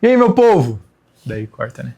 E aí, meu povo? Daí corta, né?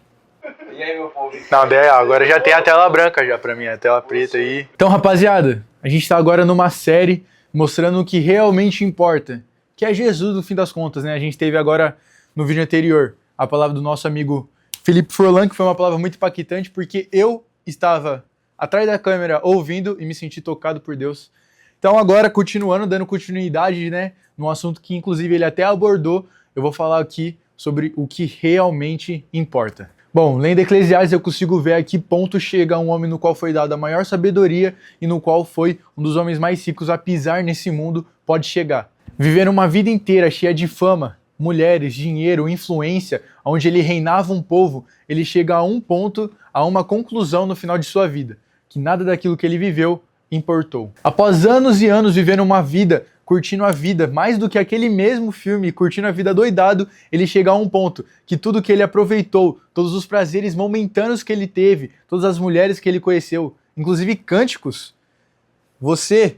E aí, meu povo? Não, daí agora já tem a tela branca já pra mim, a tela preta aí. Então, rapaziada, a gente tá agora numa série mostrando o que realmente importa, que é Jesus no fim das contas, né? A gente teve agora no vídeo anterior a palavra do nosso amigo Felipe Furlan, que foi uma palavra muito impactante, porque eu estava atrás da câmera ouvindo e me senti tocado por Deus. Então agora, continuando, dando continuidade, né, num assunto que inclusive ele até abordou, eu vou falar aqui sobre o que realmente importa. Bom, lendo Eclesiastes eu consigo ver a que ponto chega um homem no qual foi dada a maior sabedoria e no qual foi um dos homens mais ricos a pisar nesse mundo pode chegar. Viver uma vida inteira cheia de fama, mulheres, dinheiro, influência, onde ele reinava um povo, ele chega a um ponto, a uma conclusão no final de sua vida, que nada daquilo que ele viveu importou. Após anos e anos vivendo uma vida, curtindo a vida, mais do que aquele mesmo filme, curtindo a vida doidado, ele chega a um ponto que tudo que ele aproveitou, todos os prazeres momentâneos que ele teve, todas as mulheres que ele conheceu, inclusive cânticos. Você,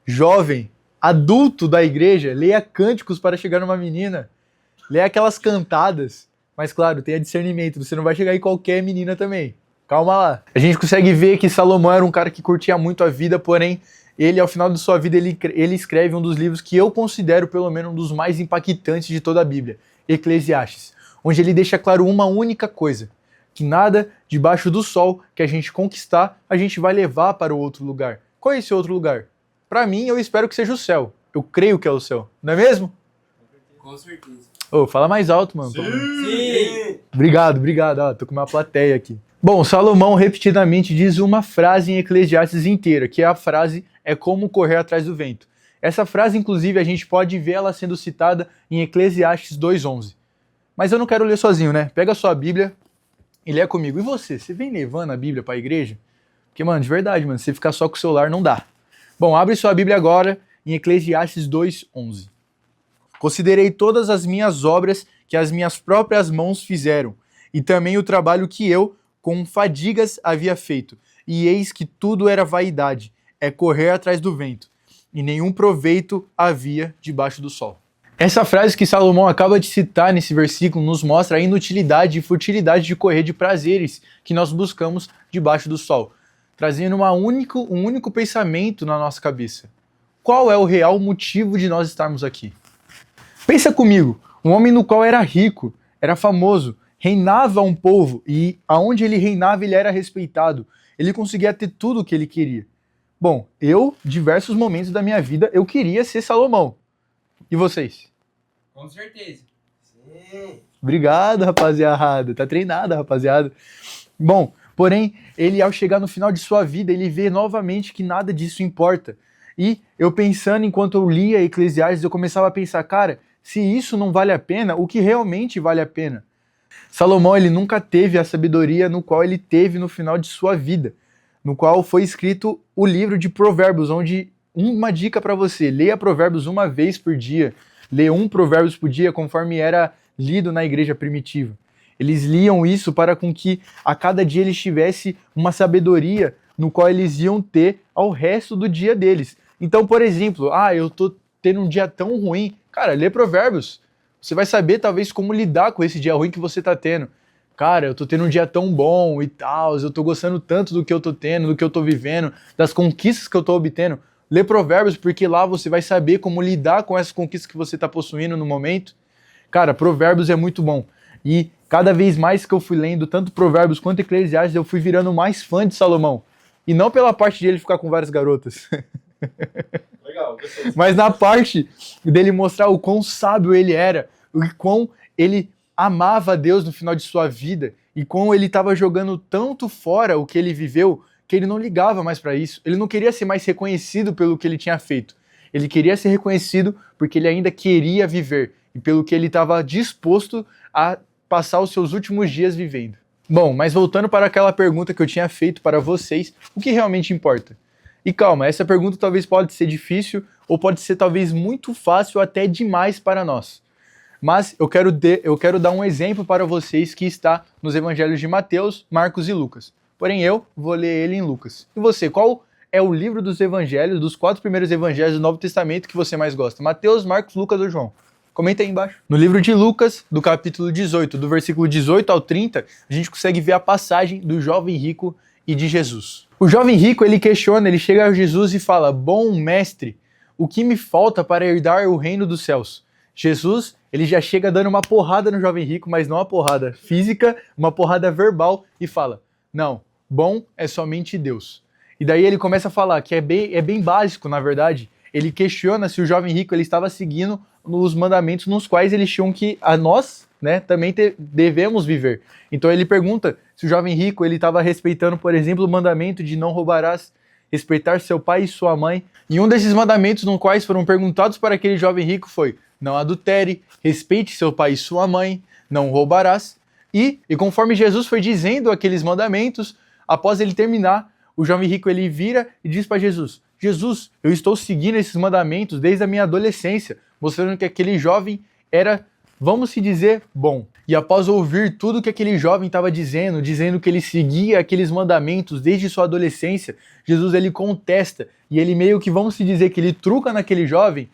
jovem, adulto da igreja, leia cânticos para chegar numa menina, leia aquelas cantadas, mas claro, tenha discernimento, você não vai chegar em qualquer menina também. Calma lá. A gente consegue ver que Salomão era um cara que curtia muito a vida, porém, ele, ao final de sua vida, ele escreve um dos livros que eu considero, pelo menos, um dos mais impactantes de toda a Bíblia, Eclesiastes, onde ele deixa claro uma única coisa, que nada debaixo do sol que a gente conquistar, a gente vai levar para o outro lugar. Qual é esse outro lugar? Para mim, eu espero que seja o céu. Eu creio que é o céu. Não é mesmo? Com certeza. Ô, fala mais alto, mano. Sim! Obrigado. Ó, tô com uma plateia aqui. Bom, Salomão repetidamente diz uma frase em Eclesiastes inteira, que é a frase "é como correr atrás do vento". Essa frase, inclusive, a gente pode ver ela sendo citada em Eclesiastes 2:11. Mas eu não quero ler sozinho, né? Pega a sua Bíblia e lê comigo. E você vem levando a Bíblia para a igreja? Porque, mano, de verdade, mano, se ficar só com o celular não dá. Bom, abre sua Bíblia agora em Eclesiastes 2:11. Considerei todas as minhas obras que as minhas próprias mãos fizeram, e também o trabalho que eu, com fadigas, havia feito. E eis que tudo era vaidade, é correr atrás do vento, e nenhum proveito havia debaixo do sol. Essa frase que Salomão acaba de citar nesse versículo nos mostra a inutilidade e futilidade de correr de prazeres que nós buscamos debaixo do sol, trazendo um único pensamento na nossa cabeça. Qual é o real motivo de nós estarmos aqui? Pensa comigo, um homem no qual era rico, era famoso, reinava um povo e aonde ele reinava ele era respeitado. Ele conseguia ter tudo o que ele queria. Bom, diversos momentos da minha vida, eu queria ser Salomão. E vocês? Com certeza. Sim. Obrigado, rapaziada. Tá treinada, rapaziada. Bom, porém, ele ao chegar no final de sua vida, ele vê novamente que nada disso importa. E eu pensando, enquanto eu lia Eclesiastes, eu começava a pensar, cara, se isso não vale a pena, o que realmente vale a pena? Salomão, ele nunca teve a sabedoria no qual ele teve no final de sua vida, no qual foi escrito o livro de Provérbios, onde uma dica para você, leia Provérbios uma vez por dia, leia um Provérbios por dia, conforme era lido na igreja primitiva. Eles liam isso para com que a cada dia eles tivessem uma sabedoria no qual eles iam ter ao resto do dia deles. Então, por exemplo, eu tô tendo um dia tão ruim, cara, lê Provérbios. Você vai saber, talvez, como lidar com esse dia ruim que você tá tendo. Cara, eu tô tendo um dia tão bom e tal, eu tô gostando tanto do que eu tô tendo, do que eu tô vivendo, das conquistas que eu tô obtendo. Lê Provérbios, porque lá você vai saber como lidar com essas conquistas que você tá possuindo no momento. Cara, Provérbios é muito bom. E cada vez mais que eu fui lendo, tanto Provérbios quanto Eclesiastes, eu fui virando mais fã de Salomão. E não pela parte de ele ficar com várias garotas. Legal, gostei. Mas na parte dele mostrar o quão sábio ele era, o quão ele amava a Deus no final de sua vida, e quão ele estava jogando tanto fora o que ele viveu, que ele não ligava mais para isso. Ele não queria ser mais reconhecido pelo que ele tinha feito. Ele queria ser reconhecido porque ele ainda queria viver, e pelo que ele estava disposto a passar os seus últimos dias vivendo. Bom, mas voltando para aquela pergunta que eu tinha feito para vocês, o que realmente importa? E calma, essa pergunta talvez pode ser difícil ou pode ser talvez muito fácil até demais para nós. Mas eu quero dar um exemplo para vocês que está nos evangelhos de Mateus, Marcos e Lucas. Porém eu vou ler ele em Lucas. E você, qual é o livro dos evangelhos, dos 4 primeiros evangelhos do Novo Testamento que você mais gosta? Mateus, Marcos, Lucas ou João? Comenta aí embaixo. No livro de Lucas, do capítulo 18, do versículo 18 ao 30, a gente consegue ver a passagem do jovem rico e de Jesus. O jovem rico, ele questiona, ele chega a Jesus e fala: bom mestre, o que me falta para herdar o reino dos céus? Jesus, ele já chega dando uma porrada no jovem rico, mas não uma porrada física, uma porrada verbal, e fala: não, bom é somente Deus. E daí ele começa a falar que é bem básico, na verdade. Ele questiona se o jovem rico ele estava seguindo os mandamentos nos quais eles tinham que, a nós, né, também devemos viver. Então ele pergunta se o jovem rico ele estava respeitando, por exemplo, o mandamento de não roubarás, respeitar seu pai e sua mãe. E um desses mandamentos nos quais foram perguntados para aquele jovem rico foi: não adultere, respeite seu pai e sua mãe, não roubarás. E conforme Jesus foi dizendo aqueles mandamentos, após ele terminar, o jovem rico ele vira e diz para Jesus: Jesus, eu estou seguindo esses mandamentos desde a minha adolescência, mostrando que aquele jovem era, vamos se dizer, bom. E após ouvir tudo que aquele jovem estava dizendo que ele seguia aqueles mandamentos desde sua adolescência, Jesus ele contesta e ele meio que, vamos se dizer, que ele truca naquele jovem,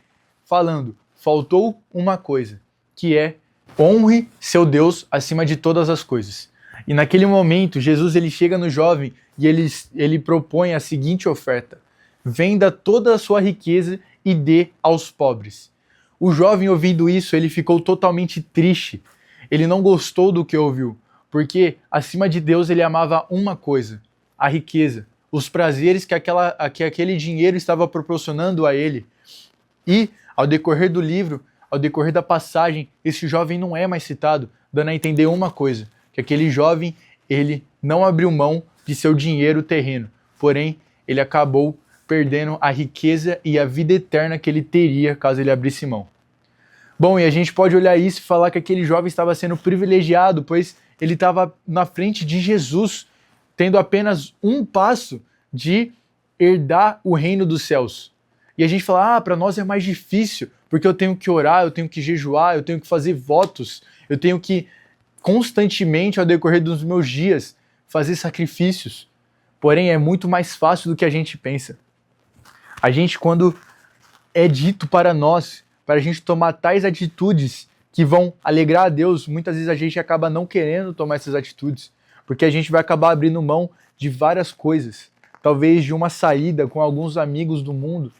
falando: faltou uma coisa, que é honre seu Deus acima de todas as coisas. E naquele momento, Jesus ele chega no jovem e ele propõe a seguinte oferta: venda toda a sua riqueza e dê aos pobres. O jovem, ouvindo isso, ele ficou totalmente triste. Ele não gostou do que ouviu, porque acima de Deus ele amava uma coisa: a riqueza, os prazeres que aquele dinheiro estava proporcionando a ele. E ao decorrer do livro, ao decorrer da passagem, esse jovem não é mais citado, dando a entender uma coisa: que aquele jovem ele não abriu mão de seu dinheiro terreno, porém ele acabou perdendo a riqueza e a vida eterna que ele teria caso ele abrisse mão. Bom, e a gente pode olhar isso e falar que aquele jovem estava sendo privilegiado, pois ele estava na frente de Jesus, tendo apenas um passo de herdar o reino dos céus. E a gente fala: para nós é mais difícil, porque eu tenho que orar, eu tenho que jejuar, eu tenho que fazer votos, eu tenho que constantemente, ao decorrer dos meus dias, fazer sacrifícios. Porém, é muito mais fácil do que a gente pensa. A gente, quando é dito para nós, para a gente tomar tais atitudes que vão alegrar a Deus, muitas vezes a gente acaba não querendo tomar essas atitudes, porque a gente vai acabar abrindo mão de várias coisas. Talvez de uma saída com alguns amigos do mundo.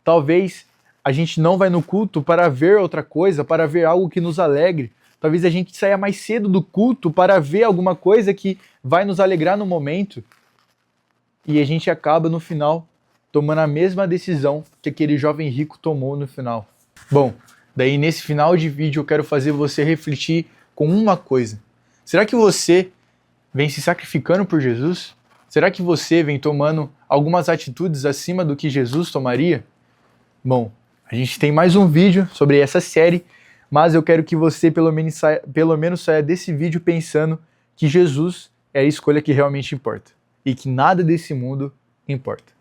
Talvez a gente não vai no culto para ver outra coisa, para ver algo que nos alegre. Talvez a gente saia mais cedo do culto para ver alguma coisa que vai nos alegrar no momento. E a gente acaba no final tomando a mesma decisão que aquele jovem rico tomou no final. Bom, daí nesse final de vídeo eu quero fazer você refletir com uma coisa. Será que você vem se sacrificando por Jesus? Será que você vem tomando algumas atitudes acima do que Jesus tomaria? Bom, a gente tem mais um vídeo sobre essa série, mas eu quero que você pelo menos saia desse vídeo pensando que Jesus é a escolha que realmente importa e que nada desse mundo importa.